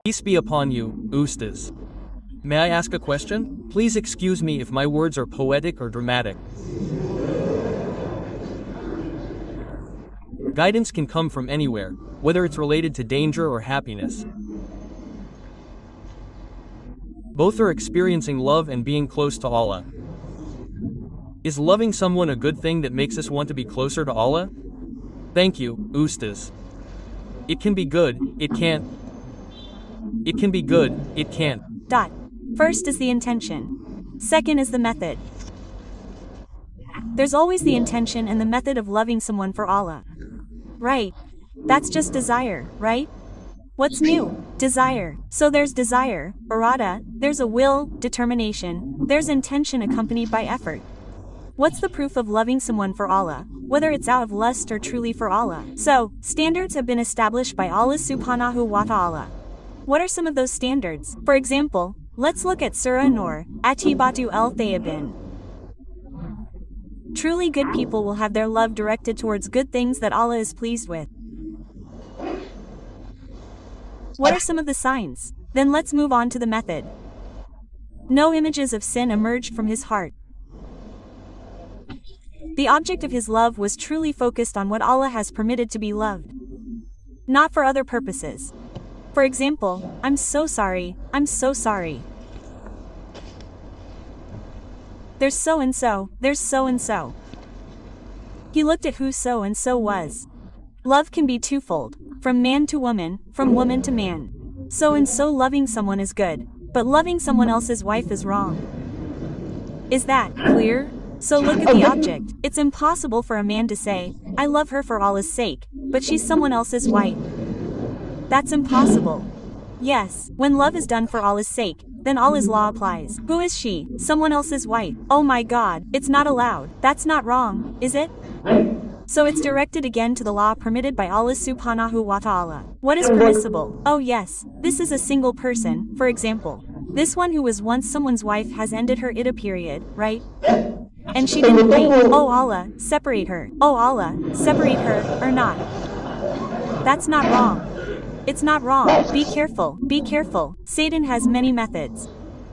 Peace be upon you, Ustaz. May I ask a question? Please excuse me if my words are poetic or dramatic. Guidance can come from anywhere, whether it's related to danger or happiness. Both are experiencing love and being close to Allah. Is loving someone a good thing that makes us want to be closer to Allah? Thank you, Ustaz. It can be good, it can't. It can be good, it can't. First is the intention. Second is the method. There's always the intention and the method of loving someone for Allah. Right. That's just desire, right? What's new? Desire. So there's desire, irada, there's a will, determination, there's intention accompanied by effort. What's the proof of loving someone for Allah, whether it's out of lust or truly for Allah? So, standards have been established by Allah subhanahu wa ta'ala. What are some of those standards? For example, let's look at Surah Nur, Atibatu al-Thayyibin. Truly good people will have their love directed towards good things that Allah is pleased with. What are some of the signs? Then let's move on to the method. No images of sin emerged from his heart. The object of his love was truly focused on what Allah has permitted to be loved, not for other purposes. For example, I'm so sorry, I'm so sorry. There's so and so, there's so and so. He looked at who so and so was. Love can be twofold, from man to woman, from woman to man. So and so loving someone is good, but loving someone else's wife is wrong. Is that clear? So look at the object. It's impossible for a man to say, I love her for Allah's sake, but she's someone else's wife. That's impossible. Yes, when love is done for Allah's sake, then Allah's law applies. Who is she? Someone else's wife. Oh my God, it's not allowed. That's not wrong, is it? So it's directed again to the law permitted by Allah subhanahu wa ta'ala. What is permissible? Oh yes, this is a single person, for example. This one who was once someone's wife has ended her iddah period, right? And she didn't wait. Oh Allah, separate her. Oh Allah, separate her, or not. That's not wrong. It's not wrong. Be careful, be careful. Satan has many methods.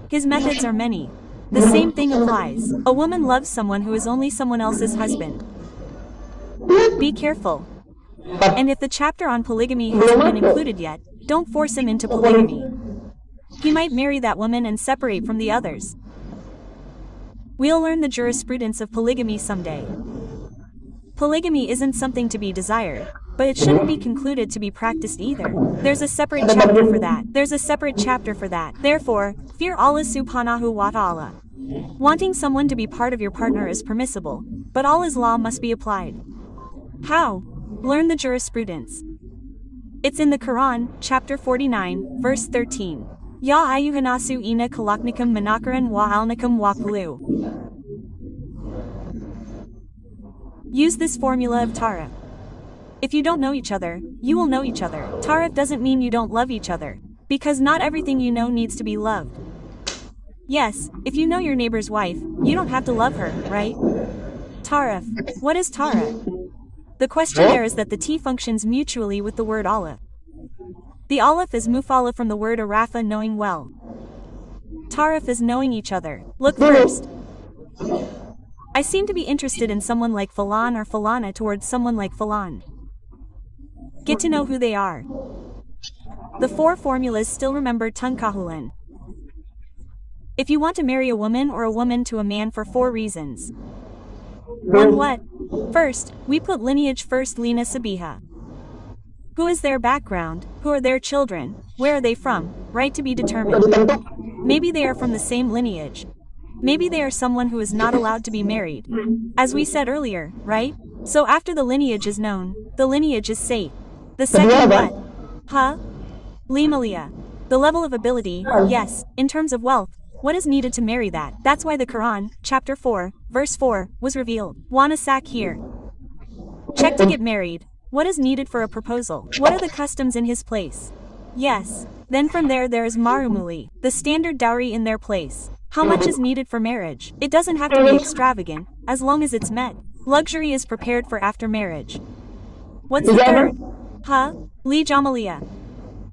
His methods are many. The same thing applies. A woman loves someone who is only someone else's husband. Be careful. And if the chapter on polygamy hasn't been included yet, don't force him into polygamy. He might marry that woman and separate from the others. We'll learn the jurisprudence of polygamy someday. Polygamy isn't something to be desired, but it shouldn't be concluded to be practiced either. There's a separate chapter for that. There's a separate chapter for that. Therefore, fear Allah subhanahu wa ta'ala. Wanting someone to be part of your partner is permissible, but Allah's law must be applied. How? Learn the jurisprudence. It's in the Quran, chapter 49, verse 13. Ya ayyuhanasu ina kalaknikum manakaran wa alnakum wa kulu. Use this formula of Tarif. If you don't know each other, you will know each other. Tarif doesn't mean you don't love each other, because not everything you know needs to be loved. Yes, if you know your neighbor's wife, you don't have to love her, right? Tarif. What is Tarif? The question there is that the T functions mutually with the word Aleph. The Aleph is mufala from the word arafa, knowing well. Tarif is knowing each other. Look first. I seem to be interested in someone like Falan or Falana towards someone like Falan. Get to know who they are. The four formulas still remember Tunkahulan. If you want to marry a woman or a woman to a man for 4 reasons. 1. What? First, we put lineage first. Lina Sabiha. Who is their background? Who are their children? Where are they from? Right to be determined. Maybe they are from the same lineage. Maybe they are someone who is not allowed to be married. As we said earlier, right? So after the lineage is known, the lineage is safe. The second what? Limalia. The level of ability, yes, in terms of wealth. What is needed to marry that? That's why the Quran, chapter 4, verse 4, was revealed. Wanna sack here. Check to get married. What is needed for a proposal? What are the customs in his place? Yes. Then from there is marumuli, the standard dowry in their place. How much is needed for marriage? It doesn't have to be extravagant, as long as it's met. Luxury is prepared for after marriage. What's the third? Li Jamalia.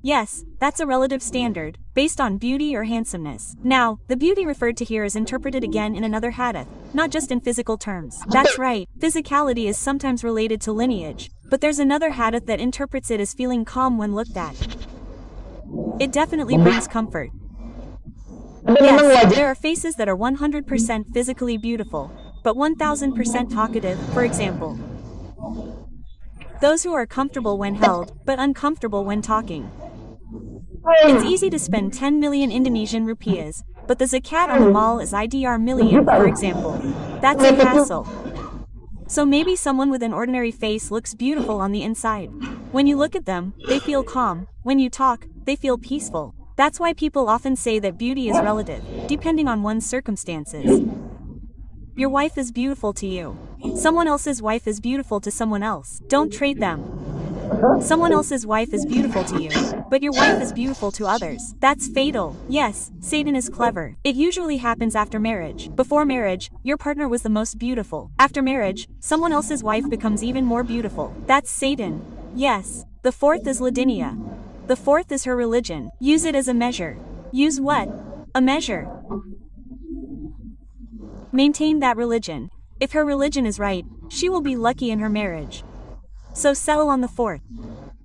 Yes, That's a relative standard, based on beauty or handsomeness. Now, the beauty referred to here is interpreted again in another hadith, not just in physical terms. That's right, physicality is sometimes related to lineage, but there's another hadith that interprets it as feeling calm when looked at. It definitely brings comfort. Yes, there are faces that are 100% physically beautiful, but 1000% talkative, for example. Those who are comfortable when held, but uncomfortable when talking. It's easy to spend 10 million Indonesian rupiahs, but the zakat on the mall is IDR million, for example. That's a hassle. So maybe someone with an ordinary face looks beautiful on the inside. When you look at them, they feel calm. When you talk, they feel peaceful. That's why people often say that beauty is relative, depending on one's circumstances. Your wife is beautiful to you. Someone else's wife is beautiful to someone else. Don't trade them. Someone else's wife is beautiful to you, but your wife is beautiful to others. That's fatal. Yes, Satan is clever. It usually happens after marriage. Before marriage, your partner was the most beautiful. After marriage, someone else's wife becomes even more beautiful. That's Satan. Yes. The fourth is Ladinia. The fourth is her religion. Use it as a measure. Use what? A measure. Maintain that religion. If her religion is right, she will be lucky in her marriage. So settle on the fourth.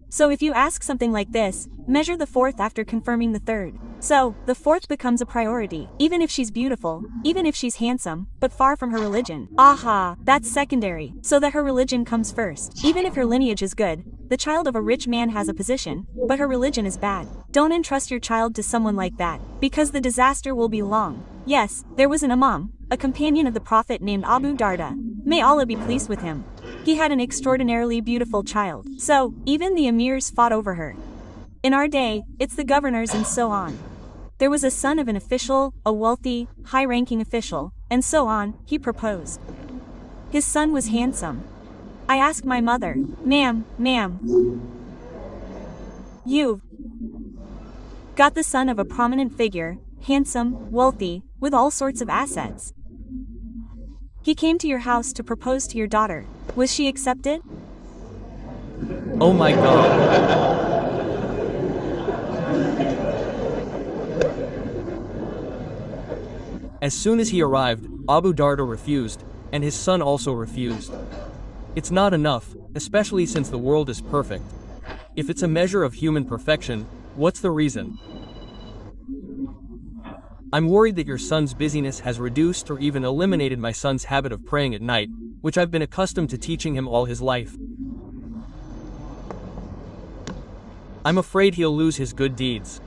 So if you ask something like this, measure the fourth after confirming the third. So, the fourth becomes a priority, even if she's beautiful, even if she's handsome, but far from her religion. Aha, that's secondary, so that her religion comes first. Even if her lineage is good, the child of a rich man has a position, but her religion is bad. Don't entrust your child to someone like that, because the disaster will be long. Yes, there was an imam, a companion of the Prophet named Abu Darda. May Allah be pleased with him. He had an extraordinarily beautiful child, so, even the emirs fought over her. In our day, it's the governors and so on. There was a son of an official, a wealthy, high-ranking official, and so on, he proposed. His son was handsome. I asked my mother, ma'am, you've got the son of a prominent figure, handsome, wealthy, with all sorts of assets. He came to your house to propose to your daughter. Was she accepted? Oh my God. As soon as he arrived, Abu Darda refused, and his son also refused. It's not enough, especially since the world is perfect. If it's a measure of human perfection, what's the reason? I'm worried that your son's busyness has reduced or even eliminated my son's habit of praying at night, which I've been accustomed to teaching him all his life. I'm afraid he'll lose his good deeds.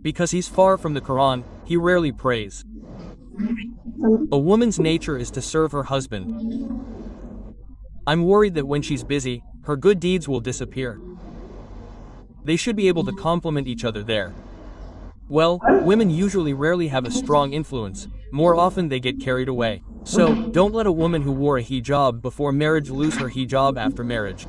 Because he's far from the Quran, he rarely prays. A woman's nature is to serve her husband. I'm worried that when she's busy, her good deeds will disappear. They should be able to complement each other there. Well, women usually rarely have a strong influence, more often they get carried away. So, don't let a woman who wore a hijab before marriage lose her hijab after marriage.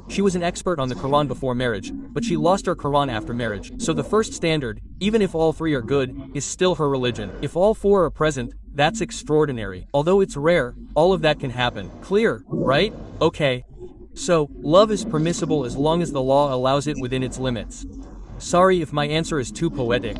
She was an expert on the Quran before marriage, but she lost her Quran after marriage. So the first standard, even if all three are good, is still her religion. If all four are present, that's extraordinary. Although it's rare, all of that can happen. Clear, right? Okay. So, love is permissible as long as the law allows it within its limits. Sorry if my answer is too poetic.